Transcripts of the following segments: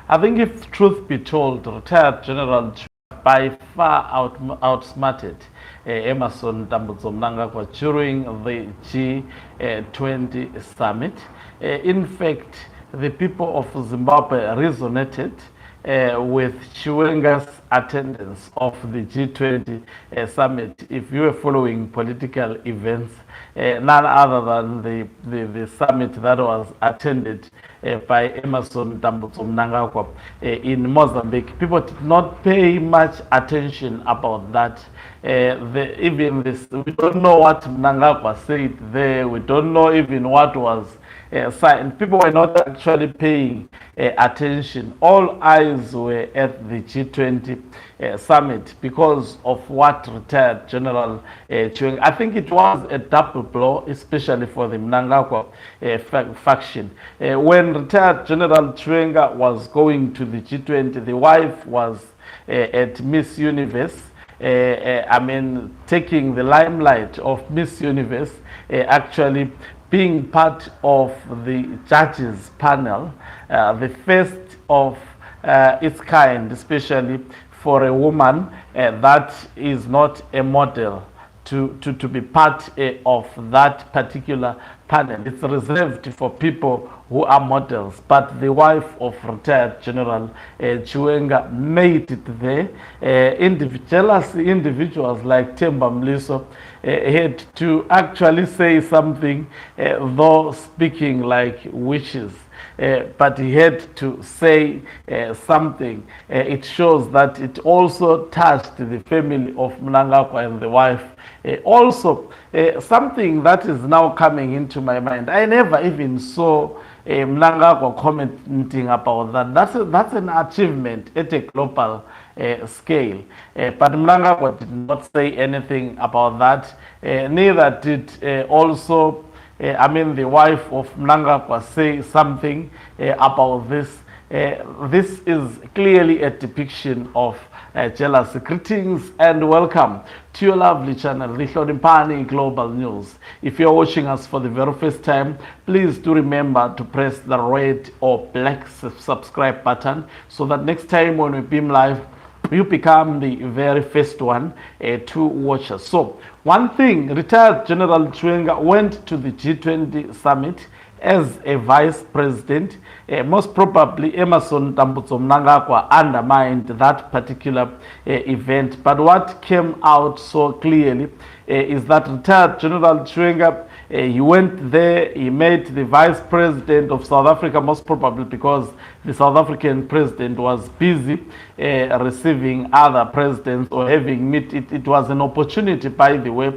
I think if truth be told, retired General by far outsmarted Emerson Mnangagwa during the G20 summit. In fact, the people of Zimbabwe resonated with Chiwenga's attendance of the G20 summit. If you were following political events, none other than the summit that was attended by Emerson Mnangagwa in Mozambique. People did not pay much attention about that. Even this, we don't know what Mnangagwa said there. We don't know even what was signed. People were not actually paying attention. All eyes were at the G20 summit because of what retired General Chiwenga. I think it was a double blow, especially for the Mnangagwa faction. When retired General Chiwenga was going to the G20, the wife was at Miss Universe. Taking the limelight of Miss Universe, actually being part of the judges panel, the first of its kind, especially for a woman that is not a model to be part of that particular panel. It's reserved for people who are models, but the wife of retired General Chiwenga made it there. Jealous individuals like Themba Mliso had to actually say something, though speaking like witches. But he had to say something. It shows that it also touched the family of Mnangagwa and the wife. Also, something that is now coming into my mind. I never even saw Mnangagwa commenting about that. That's an achievement at a global scale. But Mnangagwa did not say anything about that. Neither did also the wife of Mnangagwa say something about this. This is clearly a depiction of jealousy. Greetings and welcome to your lovely channel, Limelight Global News. If you're watching us for the very first time, please do remember to press the red or black subscribe button so that next time when we beam live, you become the very first one to watch us. So, one thing, retired General Chiwenga went to the G20 summit as a vice president. Most probably Emerson Mnangagwa undermined that particular event. But what came out so clearly is that retired General Chiwenga, he went there, he met the vice president of South Africa, most probably because the South African president was busy receiving other presidents or having meet. It was an opportunity, by the way,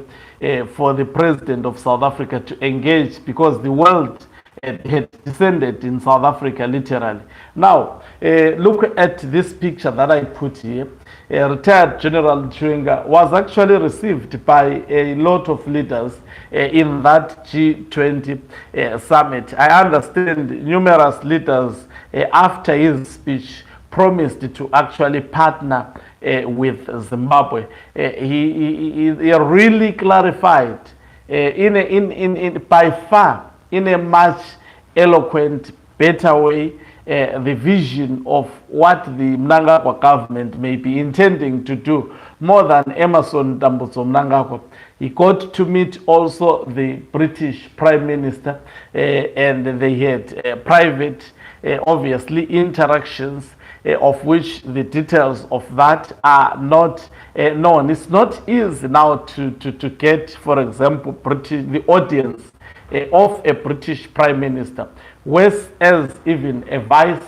for the president of South Africa to engage because the world had descended in South Africa, literally. Now, look at this picture that I put here. Retired General Chiwenga was actually received by a lot of leaders in that G20 summit. I understand numerous leaders after his speech promised to actually partner with Zimbabwe. He really clarified by far in a much eloquent, better way the vision of what the Mnangagwa government may be intending to do more than Emerson Mnangagwa. He got to meet also the British Prime Minister and they had private, obviously, interactions of which the details of that are not known. It's not easy now to get, for example, the audience of a British Prime Minister, worse as even a Vice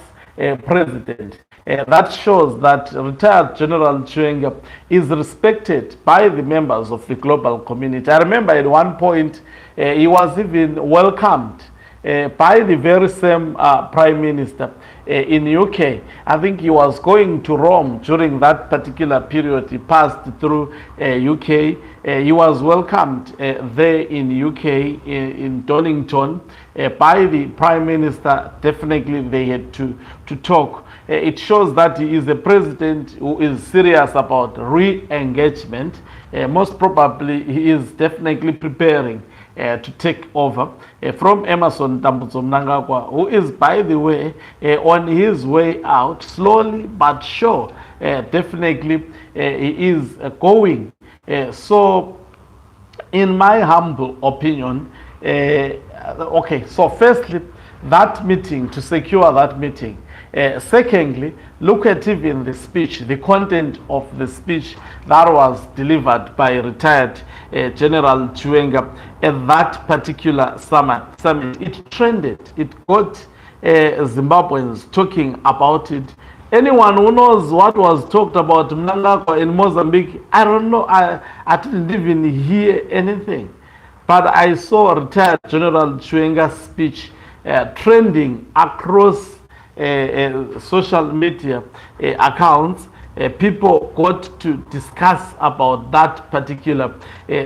President. That shows that retired General Chiwenga is respected by the members of the global community. I remember at one point he was even welcomed by the very same Prime Minister in UK. I think he was going to Rome during that particular period. He passed through UK. He was welcomed there in UK, in Donington, by the Prime Minister. Definitely they had to talk. It shows that he is a president who is serious about re-engagement. Most probably he is definitely preparing to take over from Emerson Mnangagwa, who is, by the way, on his way out, slowly but sure. Definitely, he is going. So, in my humble opinion, okay, so firstly, that meeting, to secure that meeting. Secondly, look at even the speech, the content of the speech that was delivered by retired General Chiwenga at that particular summit. It trended, it got Zimbabweans talking about it. Anyone who knows what was talked about Mnangagwa in Mozambique, I don't know, I didn't even hear anything. But I saw retired General Chiwenga's speech trending across social media accounts. People got to discuss about that particular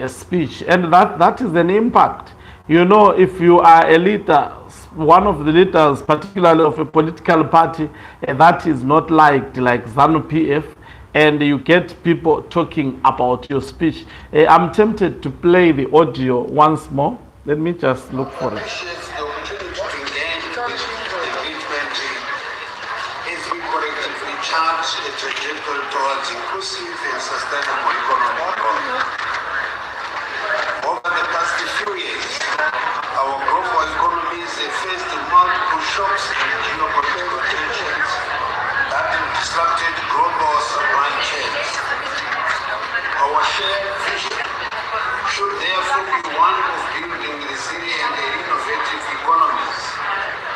speech, and that is an impact. You know, if you are a leader, one of the leaders, particularly of a political party that is not liked, like ZANU-PF, and you get people talking about your speech. I'm tempted to play the audio once more. Let me just look for it. A trajectory towards inclusive and sustainable economic growth. Over the past few years, our global economies have faced multiple shocks and geopolitical tensions that have disrupted global supply chains. Our shared vision should therefore be one of building resilient and innovative economies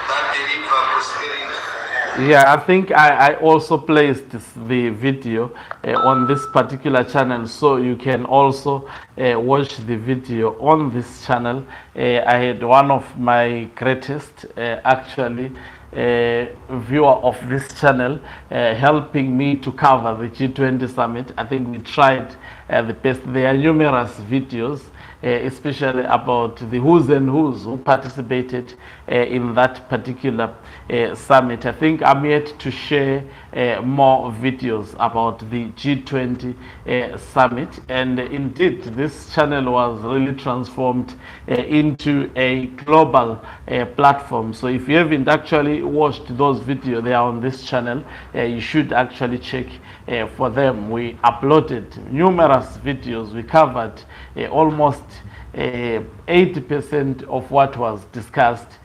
that deliver prosperity. Yeah, I think I also placed the video on this particular channel, so you can also watch the video on this channel. I had one of my greatest actually viewer of this channel helping me to cover the G20 summit. I think we tried the best. There are numerous videos, especially about the who's and who's who participated in that particular summit. I think I'm yet to share more videos about the G20 summit, and indeed this channel was really transformed into a global platform. So if you haven't actually watched those videos, they are on this channel. You should actually check for them. We uploaded numerous videos. We covered almost 80% of what was discussed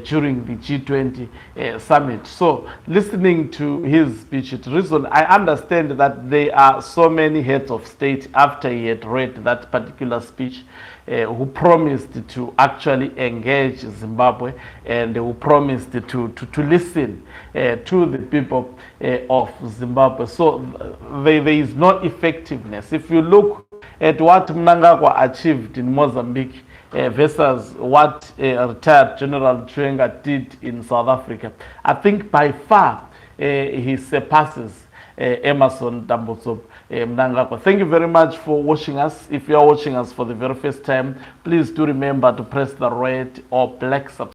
during the G20 summit. So listening to his speech, I understand that there are so many heads of state after he had read that particular speech who promised to actually engage Zimbabwe, and who promised to listen to the people of Zimbabwe. So there is no effectiveness. If you look at what Mnangagwa achieved in Mozambique versus what retired General Chiwenga did in South Africa, I think by far he surpasses Emerson Mnangagwa. Thank you very much for watching us. If you are watching us for the very first time, please do remember to press the red or black subscribe